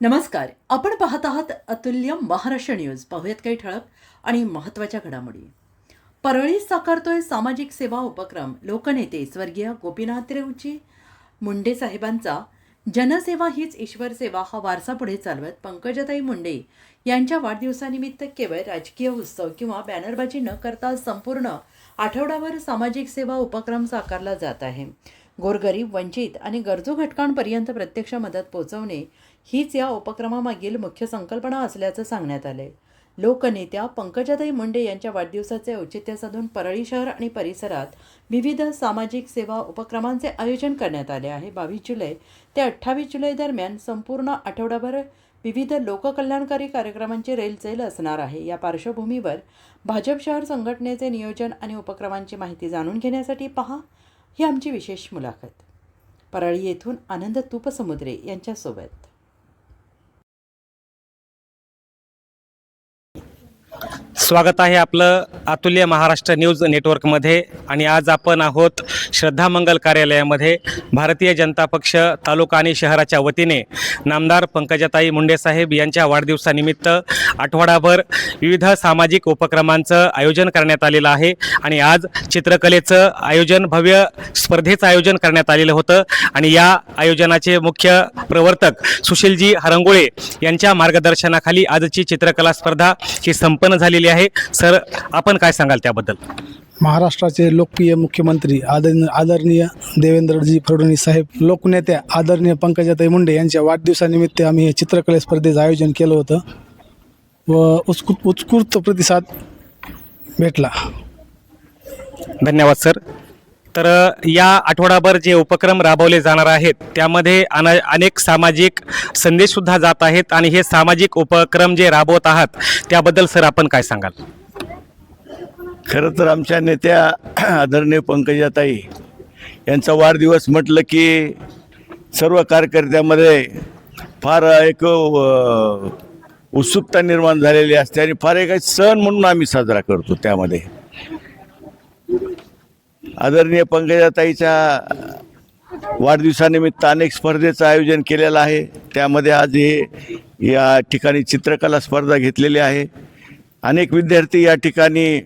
नमस्कार. आपण पाहत आहात अतुल्य महाराष्ट्र न्यूज. पाहूयात काही ठळक आणि महत्त्वाच्या घडामोडी. परळीत साकारतोय सामाजिक सेवा उपक्रम. लोकनेते स्वर्गीय गोपीनाथरावजी मुंडे साहेबांचा जनसेवा हीच ईश्वर सेवा हा वारसा पुढे चालवत पंकजाताई मुंडे यांच्या वाढदिवसानिमित्त केवळ राजकीय उत्सव किंवा बॅनरबाजी न करता संपूर्ण आठवडाभर सामाजिक सेवा उपक्रम साकारला जात आहे. गोरगरीब, वंचित आणि गरजू घटकांपर्यंत प्रत्यक्ष मदत पोहोचवणे हीच या उपक्रमामागील मुख्य संकल्पना असल्याचं सांगण्यात आले. लोकनेत्या पंकजाताई मुंडे यांच्या वाढदिवसाचे औचित्य साधून परळी शहर आणि परिसरात विविध सामाजिक सेवा उपक्रमांचे आयोजन करण्यात आले आहे. 22 जुलै ते 28 जुलै दरम्यान संपूर्ण आठवडाभर विविध लोककल्याणकारी कार्यक्रमांची रेलचेल असणार आहे. या पार्श्वभूमीवर भाजप शहर संघटनेचे नियोजन आणि उपक्रमांची माहिती जाणून घेण्यासाठी पहा ही आमची विशेष मुलाखत. परळी येथून आनंद तुपसमुद्रे यांच्यासोबत. स्वागत आहे आपलं अतुल्य महाराष्ट्र न्यूज नेटवर्कमध्ये. आणि आज आपण आहोत श्रद्धामंगल कार्यालयामध्ये. भारतीय जनता पक्ष तालुका आणि शहराच्या वतीने नामदार पंकजाताई मुंडे साहेब यांच्या वाढदिवसानिमित्त आठवडाभर विविध सामाजिक उपक्रमांचं आयोजन करण्यात आलेलं आहे. आणि आज चित्रकलेचं आयोजन, भव्य स्पर्धेचं आयोजन करण्यात आलेलं होतं. आणि या आयोजनाचे मुख्य प्रवर्तक सुशीलजी हरंगुळे यांच्या मार्गदर्शनाखाली आजची चित्रकला स्पर्धा ही संपन्न झालेली आहे. सर, आपण काय सांगाल त्याबद्दल? महाराष्ट्राचे लोकप्रिय मुख्यमंत्री आदरणीय देवेंद्रजी फडणवीस साहेब, लोकनेत्या आदरणीय पंकजाताई मुंडे यांच्या वाढदिवसानिमित्त आम्ही हे चित्रकला स्पर्धेचं आयोजन केलं होतं व उत्स्फूर्त प्रतिसाद भेटला. धन्यवाद सर. तर या आठवडाभर जे उपक्रम राबवले जाणार आहेत त्यामध्ये अनेक सामाजिक संदेशसुद्धा जात आहेत. आणि हे सामाजिक उपक्रम जे राबवत आहात त्याबद्दल सर आपण काय सांगाल? खरं तर आमच्या नेत्या आदरणीय पंकजाताई यांचा वाढदिवस म्हटलं की सर्व कार्यकर्त्यामध्ये फार एक उत्सुकता निर्माण झालेली असते आणि फार एक सण म्हणून आम्ही साजरा करतो. त्यामध्ये आदरणीय पंकजाताईच्या वाढदिवसानिमित्त अनेक स्पर्धेचं आयोजन केलेलं आहे. त्यामध्ये आज या ठिकाणी चित्रकला स्पर्धा घेतलेली आहे. अनेक विद्यार्थी या ठिकाणी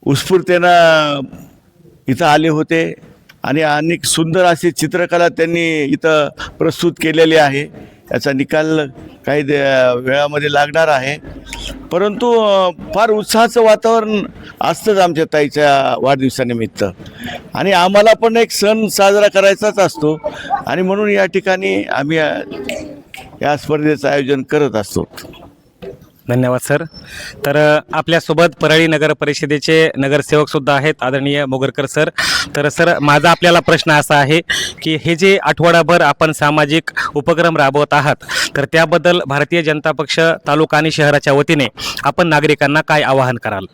उत्स्फूर्तेनं इथं आले होते आणि अनेक सुंदर अशी चित्रकला त्यांनी इथं प्रस्तुत केलेली आहे. याचा निकाल काही वेळामध्ये लागणार आहे. परंतु फार उत्साहाचं वातावरण असतंच आमच्या ताईच्या वाढदिवसानिमित्त आणि आम्हाला पण एक सण साजरा करायचाच असतो आणि म्हणून या ठिकाणी आम्ही या स्पर्धेचं आयोजन करत असतो. धन्यवाद सर. तर आपल्यासोबत परळी नगर परिषदेचे नगरसेवकसुद्धा आहेत, आदरणीय मोगरकर सर. तर सर, माझा आपल्याला प्रश्न असा आहे की हे जे आठवडाभर आपण सामाजिक उपक्रम राबवत आहात तर त्याबद्दल भारतीय जनता पक्ष तालुका आणि शहराच्या वतीने आपण नागरिकांना काय आवाहन कराल?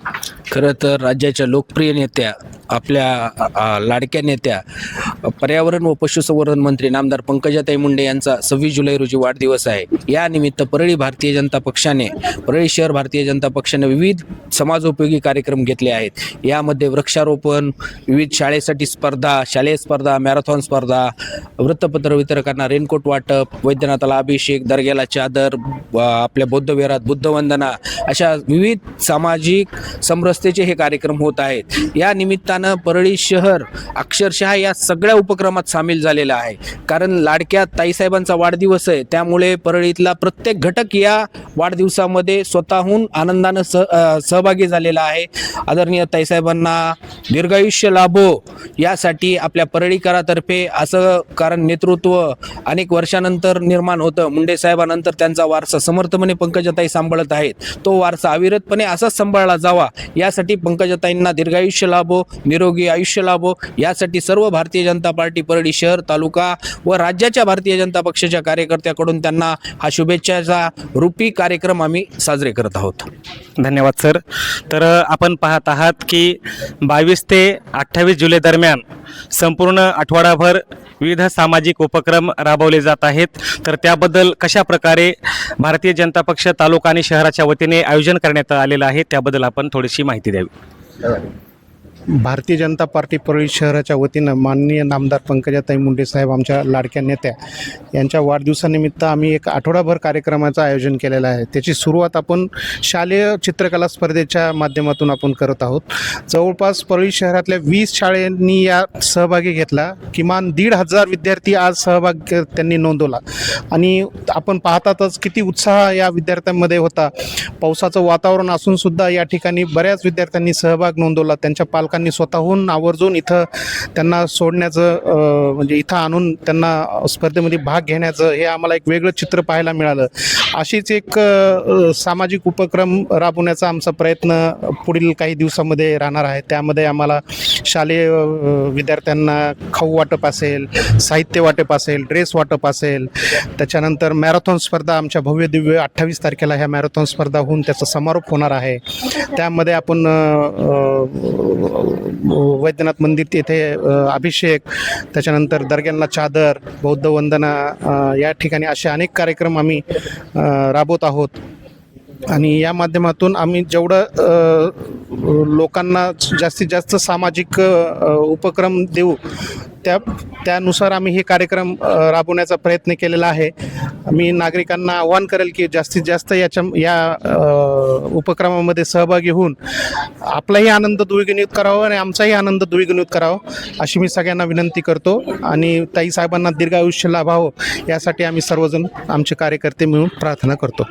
खरं तर राज्याच्या लोकप्रिय नेत्या, आपल्या लाडक्या नेत्या, पर्यावरण व पशुसंवर्धन मंत्री नामदार पंकजाताई मुंडे यांचा 26 जुलै रोजी वाढदिवस आहे. या निमित्त परळी भारतीय जनता पक्षाने, परळी शहर भारतीय जनता पक्षाने विविध समाजोपयोगी कार्यक्रम घेतले आहेत. यामध्ये वृक्षारोपण, विविध शाळेसाठी स्पर्धा, शालेय स्पर्धा, मॅरेथॉन स्पर्धा, वृत्तपत्र वितरकांना रेनकोट वाटप, वैद्यनाथाला अभिषेक, दर्ग्याला चादर, आपल्या बौद्धविहारात बुद्धवंदना, अशा विविध सामाजिक समरसतेचे हे कार्यक्रम होत आहेत. या निमित्तानं परळी शहर अक्षरशः या सगळ्या उपक्रमात सामील झालेला आहे. कारण लाडक्या ताईसाहेबांचा वाढदिवस आहे, त्यामुळे परळीतला प्रत्येक घटक या वाढदिवसामध्ये स्वतःहून आनंदानं सहभागी झालेला आहे. आदरणीय ताईसाहेबांना दीर्घायुष्य लाभो यासाठी आपल्या परळीकरातर्फे असं, कारण नेतृत्व अनेक वर्षानंतर निर्माण होतं, मुंडे साहेबांनंतर त्यांचा वारसा समर्थपणे पंकजाताई सांभाळत आहेत. तो वारसा अविरतपणे असाच सांभाळला जावा यासाठी पंकजाताईंना दीर्घायुष्य लाभो, निरोगी आयुष्य लाभो यासाठी सर्व भारतीय जनता पार्टी परळी शहर, तालुका व राज्याच्या भारतीय जनता पक्षाच्या कार्यकर्त्याकडून त्यांना हा शुभेच्छाचा रूपी कार्यक्रम आम्ही साजरे करत आहोत. धन्यवाद सर. तर आपण पाहत आहात की 22 ते 28 जुलै दरम्यान संपूर्ण आठवडाभर विविध सामाजिक उपक्रम राबवले जात आहेत. तर त्याबद्दल कशा प्रकारे भारतीय जनता पक्ष तालुका आणि शहराच्या वतीने आयोजन करण्यात आलेलं आहे त्याबद्दल आपण थोडीशी माहिती द्यावी. भारतीय जनता पार्टी परळी शहराच्या वतीनं माननीय नामदार पंकजाताई मुंडे साहेब आमच्या लाडक्या नेत्या यांच्या वाढदिवसानिमित्त आम्ही एक आठवडाभर कार्यक्रमाचं आयोजन केलेलं आहे. त्याची सुरुवात आपण शालेय चित्रकला स्पर्धेच्या माध्यमातून आपण करत आहोत. जवळपास परळी शहरातल्या 20 शाळांनी यात सहभागी घेतला. किमान 1,500 विद्यार्थी आज सहभाग त्यांनी नोंदवला आणि आपण पाहतातच किती उत्साह या विद्यार्थ्यांमध्ये होता. पावसाचं वातावरण असून सुद्धा या ठिकाणी बऱ्याच विद्यार्थ्यांनी सहभाग नोंदवला. त्यांच्या पालकांनी स्वतःहून आवर्जून इथं त्यांना सोडण्याचं म्हणजे इथं आणून त्यांना स्पर्धेमध्ये भाग घेण्याचं हे आम्हाला एक वेगळं चित्र पाहायला मिळालं. अशीच एक सामाजिक उपक्रम राबवण्याचा आमचा प्रयत्न पुढील काही दिवसामध्ये राहणार आहे. त्यामध्ये आम्हाला शालेय विद्यार्थ्यांना खाऊ वाटप असेल, साहित्य वाटप असेल, ड्रेस वाटप असेल, त्याच्यानंतर मॅरेथॉन स्पर्धा आमच्या भव्य दिव्य 28 तारखेला ह्या मॅरेथॉन स्पर्धा होऊन त्याचा समारोप होणार आहे. त्यामध्ये आपण वैद्यनाथ मंदिर येथे अभिषेक, त्याच्यानंतर दर्ग्यांना चादर, बौद्ध वंदना या ठिकाणी असे अनेक कार्यक्रम आम्ही राबवत आहोत. आणि या माध्यमातून आम्ही जेवढं लोकांना जास्तीत जास्त सामाजिक उपक्रम देऊ त्यानुसार आम्ही हे कार्यक्रम राबवण्याचा प्रयत्न केलेला आहे. मी नागरिकांना आवाहन करेल की जास्तीत जास्त या उपक्रमामध्ये सहभागी होऊन आपलाही आनंद द्विगुणित करावा आणि आमचाही आनंद द्विगुणित करावा अशी मी सगळ्यांना विनंती करतो. आणि ताई साहेबांना दीर्घ आयुष्य लाभावं यासाठी आम्ही सर्वजण आमचे कार्यकर्ते मिळून प्रार्थना करतो.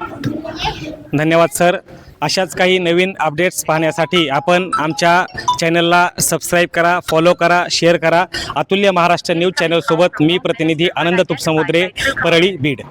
धन्यवाद सर. अशाच काही नवीन अपडेट्स पाहण्यासाठी आपण आमच्या चॅनलला सबस्क्राईब करा, फॉलो करा, शेअर करा. अतुल्य महाराष्ट्र न्यूज चॅनलसोबत मी प्रतिनिधी आनंद तुपसमुद्रे, परळी, बीड.